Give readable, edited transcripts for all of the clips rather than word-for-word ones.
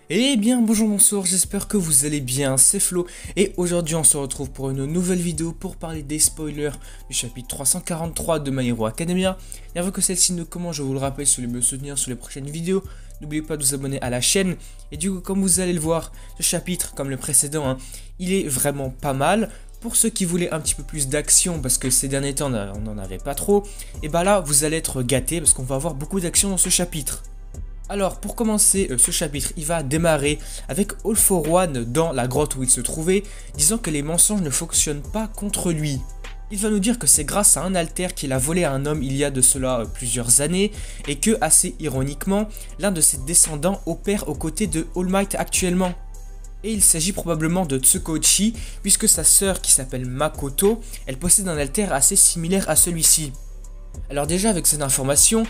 Eh bien bonjour bonsoir, j'espère que vous allez bien, c'est Flo et aujourd'hui on se retrouve pour une nouvelle vidéo pour parler des spoilers du chapitre 343 de My Hero Academia. Et avant que celle-ci ne commence, je vous le rappelle, si vous voulez me soutenir sur les prochaines vidéos, n'oubliez pas de vous abonner à la chaîne. Et du coup, comme vous allez le voir, ce chapitre, comme le précédent, il est vraiment pas mal. Pour ceux qui voulaient un petit peu plus d'action, parce que ces derniers temps on n'en avait pas trop, et bah là vous allez être gâtés parce qu'on va avoir beaucoup d'action dans ce chapitre. Alors pour commencer ce chapitre, il va démarrer avec All for One dans la grotte où il se trouvait, disant que les mensonges ne fonctionnent pas contre lui. Il va nous dire que c'est grâce à un alter qu'il a volé à un homme il y a de cela plusieurs années, et que, assez ironiquement, l'un de ses descendants opère aux côtés de All Might actuellement. Et il s'agit probablement de Tsukochi, puisque sa sœur qui s'appelle Makoto, elle possède un alter assez similaire à celui-ci. Alors déjà avec cette information,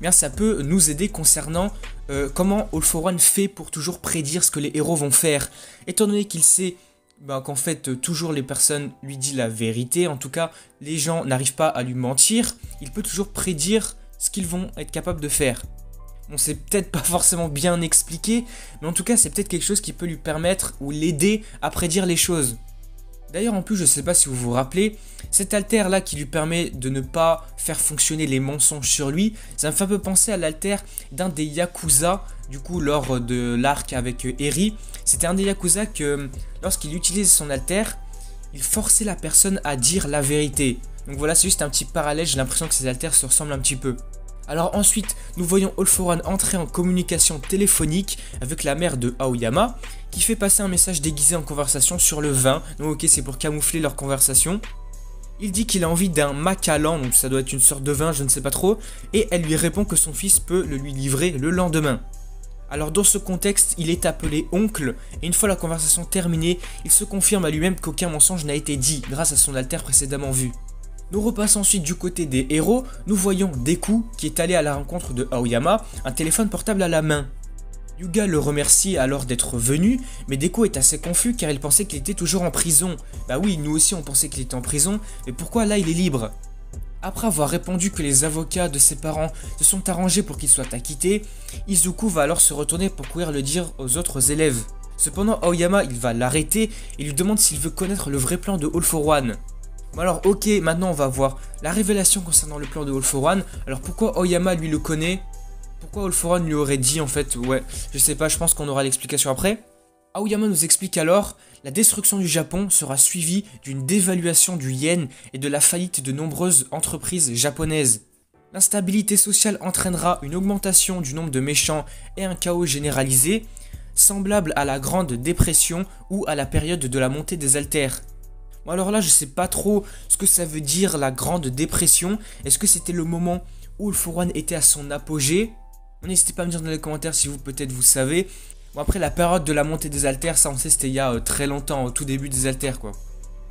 bien ça peut nous aider concernant comment All for One fait pour toujours prédire ce que les héros vont faire. Étant donné qu'il sait qu'en fait toujours les personnes lui disent la vérité, en tout cas les gens n'arrivent pas à lui mentir, il peut toujours prédire ce qu'ils vont être capables de faire. Bon, c'est peut-être pas forcément bien expliqué, mais en tout cas c'est peut-être quelque chose qui peut lui permettre ou l'aider à prédire les choses. D'ailleurs en plus je sais pas si vous vous rappelez, cet alter là qui lui permet de ne pas faire fonctionner les mensonges sur lui, ça me fait un peu penser à l'alter d'un des Yakuza, du coup lors de l'arc avec Eri. C'était un des Yakuza que lorsqu'il utilisait son alter, il forçait la personne à dire la vérité. Donc voilà, c'est juste un petit parallèle, j'ai l'impression que ces alters se ressemblent un petit peu. Alors ensuite, nous voyons All for One entrer en communication téléphonique avec la mère de Aoyama, qui fait passer un message déguisé en conversation sur le vin. Donc ok, c'est pour camoufler leur conversation. Il dit qu'il a envie d'un Macallan, donc ça doit être une sorte de vin, je ne sais pas trop, et elle lui répond que son fils peut le lui livrer le lendemain. Alors dans ce contexte, il est appelé oncle, et une fois la conversation terminée, il se confirme à lui-même qu'aucun mensonge n'a été dit grâce à son alter précédemment vu. Nous repassons ensuite du côté des héros, nous voyons Deku qui est allé à la rencontre de Aoyama, un téléphone portable à la main. Yuga le remercie alors d'être venu, mais Deku est assez confus car il pensait qu'il était toujours en prison. Bah oui, nous aussi on pensait qu'il était en prison, mais pourquoi là il est libre? Après avoir répondu que les avocats de ses parents se sont arrangés pour qu'il soit acquitté, Izuku va alors se retourner pour courir le dire aux autres élèves. Cependant Aoyama il va l'arrêter et lui demande s'il veut connaître le vrai plan de All for One. Bon alors ok, maintenant on va voir la révélation concernant le plan de All for One. Alors pourquoi Aoyama lui le connaît? Pourquoi All for One lui aurait dit en fait? Ouais, je sais pas, je pense qu'on aura l'explication après. Aoyama nous explique alors, la destruction du Japon sera suivie d'une dévaluation du yen et de la faillite de nombreuses entreprises japonaises. L'instabilité sociale entraînera une augmentation du nombre de méchants et un chaos généralisé, semblable à la Grande Dépression ou à la période de la montée des alters. Bon alors là je sais pas trop ce que ça veut dire la Grande Dépression. Est-ce que c'était le moment où All for One était à son apogée? N'hésitez pas à me dire dans les commentaires si vous peut-être vous savez. Bon après la période de la montée des alters, ça on sait c'était il y a très longtemps, au tout début des alters quoi.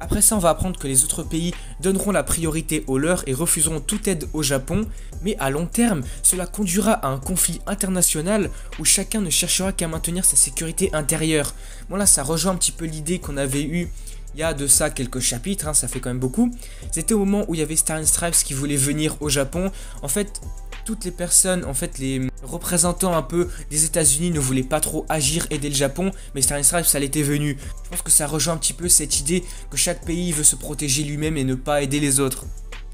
Après ça on va apprendre que les autres pays donneront la priorité aux leurs et refuseront toute aide au Japon. Mais à long terme cela conduira à un conflit international où chacun ne cherchera qu'à maintenir sa sécurité intérieure. Bon là ça rejoint un petit peu l'idée qu'on avait eue il y a de ça quelques chapitres, ça fait quand même beaucoup. C'était au moment où il y avait Stars and Stripes qui voulait venir au Japon. En fait, toutes les personnes, en fait les représentants un peu des États-Unis ne voulaient pas trop agir, aider le Japon, mais Stars and Stripes ça l'était venu. Je pense que ça rejoint un petit peu cette idée que chaque pays veut se protéger lui-même et ne pas aider les autres.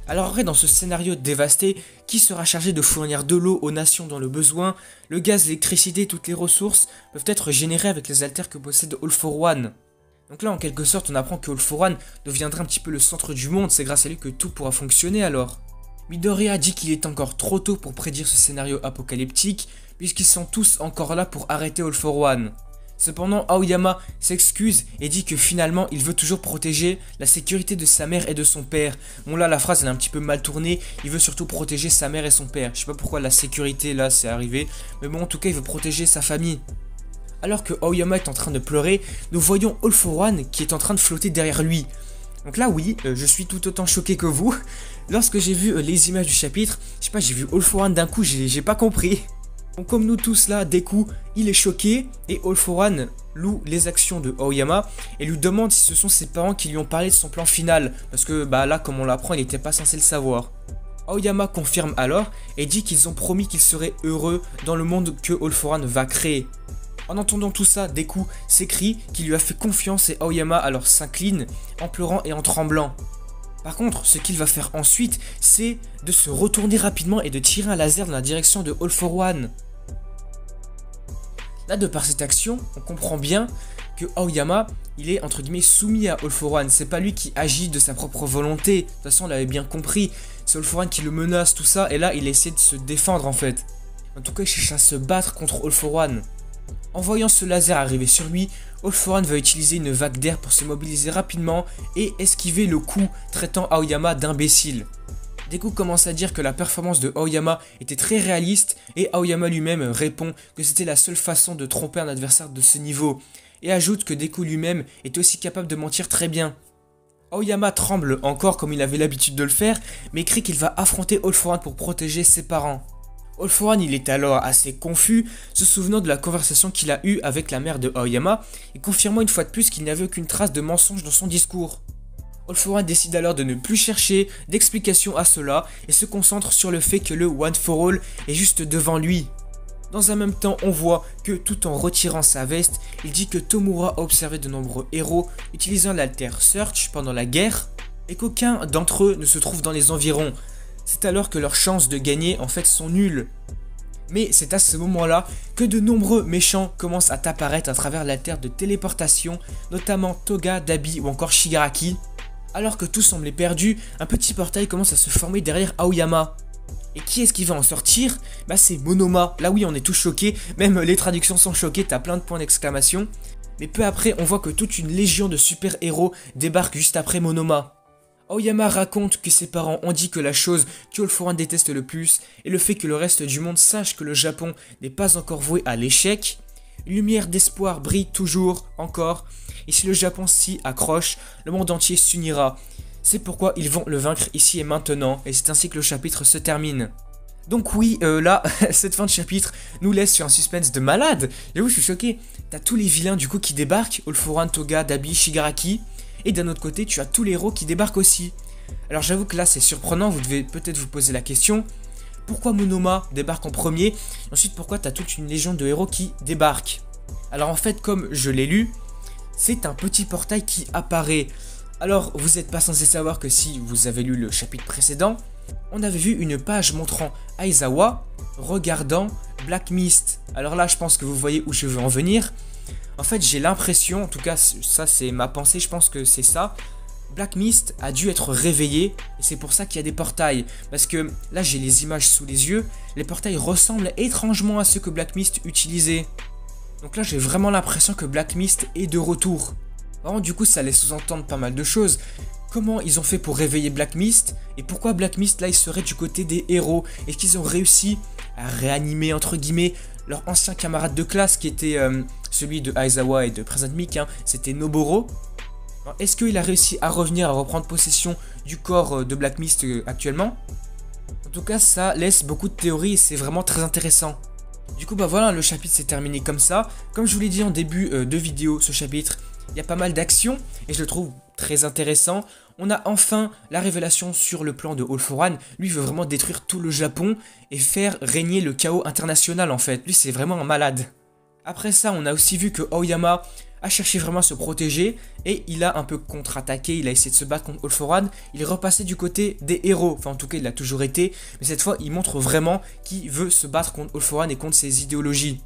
Alors après dans ce scénario dévasté, qui sera chargé de fournir de l'eau aux nations dans le besoin? Le gaz, l'électricité, toutes les ressources peuvent être générées avec les alters que possède All for One. Donc là en quelque sorte on apprend que All for One deviendra un petit peu le centre du monde, c'est grâce à lui que tout pourra fonctionner alors. Midoriya dit qu'il est encore trop tôt pour prédire ce scénario apocalyptique, puisqu'ils sont tous encore là pour arrêter All for One. Cependant Aoyama s'excuse et dit que finalement il veut toujours protéger la sécurité de sa mère et de son père. Bon là la phrase elle est un petit peu mal tournée, il veut surtout protéger sa mère et son père. Je sais pas pourquoi la sécurité là c'est arrivé, mais bon en tout cas il veut protéger sa famille. Alors que Aoyama est en train de pleurer, nous voyons All for One qui est en train de flotter derrière lui. Donc là oui, je suis tout autant choqué que vous. Lorsque j'ai vu les images du chapitre, je sais pas, j'ai vu All for One d'un coup, j'ai pas compris. Donc comme nous tous là, Deku, il est choqué et All for One loue les actions de Aoyama et lui demande si ce sont ses parents qui lui ont parlé de son plan final. Parce que bah là, comme on l'apprend, il n'était pas censé le savoir. Aoyama confirme alors et dit qu'ils ont promis qu'ils seraient heureux dans le monde que All for One va créer. En entendant tout ça, Deku s'écrie qu'il lui a fait confiance et Aoyama alors s'incline en pleurant et en tremblant. Par contre, ce qu'il va faire ensuite, c'est de se retourner rapidement et de tirer un laser dans la direction de All For One. Là, de par cette action, on comprend bien que Aoyama, il est entre guillemets soumis à All For One. C'est pas lui qui agit de sa propre volonté. De toute façon, on l'avait bien compris. C'est All For One qui le menace, tout ça. Et là, il essaie de se défendre en fait. En tout cas, il cherche à se battre contre All For One. En voyant ce laser arriver sur lui, All For One va utiliser une vague d'air pour se mobiliser rapidement et esquiver le coup traitant Aoyama d'imbécile. Deku commence à dire que la performance de Aoyama était très réaliste et Aoyama lui-même répond que c'était la seule façon de tromper un adversaire de ce niveau et ajoute que Deku lui-même est aussi capable de mentir très bien. Aoyama tremble encore comme il avait l'habitude de le faire mais crie qu'il va affronter All For One pour protéger ses parents. All For One, il est alors assez confus, se souvenant de la conversation qu'il a eue avec la mère de Aoyama et confirmant une fois de plus qu'il n'y avait aucune trace de mensonge dans son discours. All For One décide alors de ne plus chercher d'explication à cela et se concentre sur le fait que le One For All est juste devant lui. Dans un même temps, on voit que tout en retirant sa veste, il dit que Tomura a observé de nombreux héros utilisant l'Alter Search pendant la guerre et qu'aucun d'entre eux ne se trouve dans les environs. C'est alors que leurs chances de gagner en fait sont nulles. Mais c'est à ce moment-là que de nombreux méchants commencent à apparaître à travers la terre de téléportation, notamment Toga, Dabi ou encore Shigaraki. Alors que tout semblait perdu, un petit portail commence à se former derrière Aoyama. Et qui est-ce qui va en sortir? Bah c'est Monoma. Là oui, on est tous choqués, même les traductions sont choquées, t'as plein de points d'exclamation. Mais peu après, on voit que toute une légion de super-héros débarque juste après Monoma. Aoyama raconte que ses parents ont dit que la chose que All For One déteste le plus est le fait que le reste du monde sache que le Japon n'est pas encore voué à l'échec. Une lumière d'espoir brille toujours, encore, et si le Japon s'y accroche, le monde entier s'unira. C'est pourquoi ils vont le vaincre ici et maintenant, et c'est ainsi que le chapitre se termine. Donc oui, là, cette fin de chapitre nous laisse sur un suspense de malade. J'avoue, je suis choqué. T'as tous les vilains du coup qui débarquent, All For One, Toga, Dabi, Shigaraki. Et d'un autre côté, tu as tous les héros qui débarquent aussi. Alors j'avoue que là c'est surprenant, vous devez peut-être vous poser la question. Pourquoi Monoma débarque en premier? Et ensuite pourquoi tu as toute une légion de héros qui débarquent? Alors en fait, comme je l'ai lu, c'est un petit portail qui apparaît. Alors vous n'êtes pas censé savoir que si vous avez lu le chapitre précédent, on avait vu une page montrant Aizawa regardant Black Mist. Alors là je pense que vous voyez où je veux en venir. En fait, j'ai l'impression, en tout cas, ça c'est ma pensée, je pense que c'est ça. Black Mist a dû être réveillé et c'est pour ça qu'il y a des portails. Parce que là, j'ai les images sous les yeux. Les portails ressemblent étrangement à ceux que Black Mist utilisait. Donc là, j'ai vraiment l'impression que Black Mist est de retour. Vraiment, du coup, ça laisse sous-entendre pas mal de choses. Comment ils ont fait pour réveiller Black Mist? Et pourquoi Black Mist, là, il serait du côté des héros? Est-ce qu'ils ont réussi à réanimer, entre guillemets, leur ancien camarade de classe qui était celui de Aizawa et de Present Mic, hein, c'était Noboro. Est-ce qu'il a réussi à revenir, à reprendre possession du corps de Black Mist actuellement? En tout cas, ça laisse beaucoup de théories et c'est vraiment très intéressant. Du coup, bah voilà, le chapitre s'est terminé comme ça. Comme je vous l'ai dit en début de vidéo, ce chapitre, il y a pas mal d'actions et je le trouve très intéressant. On a enfin la révélation sur le plan de All For One. Lui veut vraiment détruire tout le Japon et faire régner le chaos international en fait. Lui c'est vraiment un malade. Après ça, on a aussi vu que Aoyama a cherché vraiment à se protéger et il a un peu contre-attaqué, il a essayé de se battre contre All For One. Il est repassé du côté des héros, enfin en tout cas il l'a toujours été, mais cette fois il montre vraiment qu'il veut se battre contre All For One et contre ses idéologies.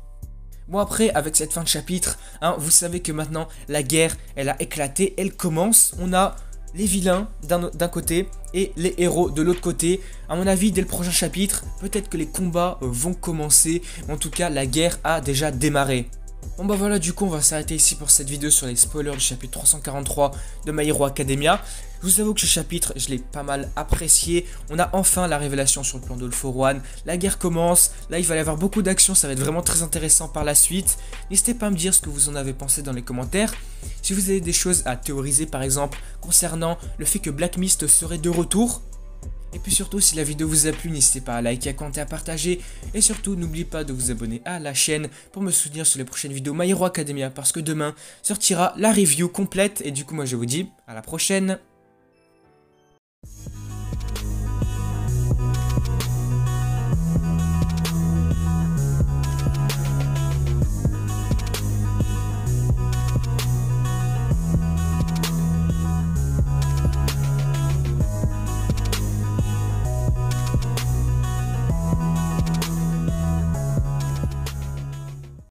Bon après, avec cette fin de chapitre, hein, vous savez que maintenant la guerre, elle a éclaté, elle commence. On a les vilains d'un côté et les héros de l'autre côté. À mon avis, dès le prochain chapitre, peut-être que les combats vont commencer. En tout cas, la guerre a déjà démarré. Bon bah voilà, du coup on va s'arrêter ici pour cette vidéo sur les spoilers du chapitre 343 de My Hero Academia. Je vous avoue que ce chapitre, je l'ai pas mal apprécié. On a enfin la révélation sur le plan de All For One. La guerre commence, là il va y avoir beaucoup d'actions, ça va être vraiment très intéressant par la suite. N'hésitez pas à me dire ce que vous en avez pensé dans les commentaires. Si vous avez des choses à théoriser par exemple concernant le fait que Black Mist serait de retour. Et puis surtout, si la vidéo vous a plu, n'hésitez pas à liker, à commenter, à partager. Et surtout, n'oubliez pas de vous abonner à la chaîne pour me soutenir sur les prochaines vidéos My Hero Academia. Parce que demain sortira la review complète. Et du coup, moi je vous dis à la prochaine.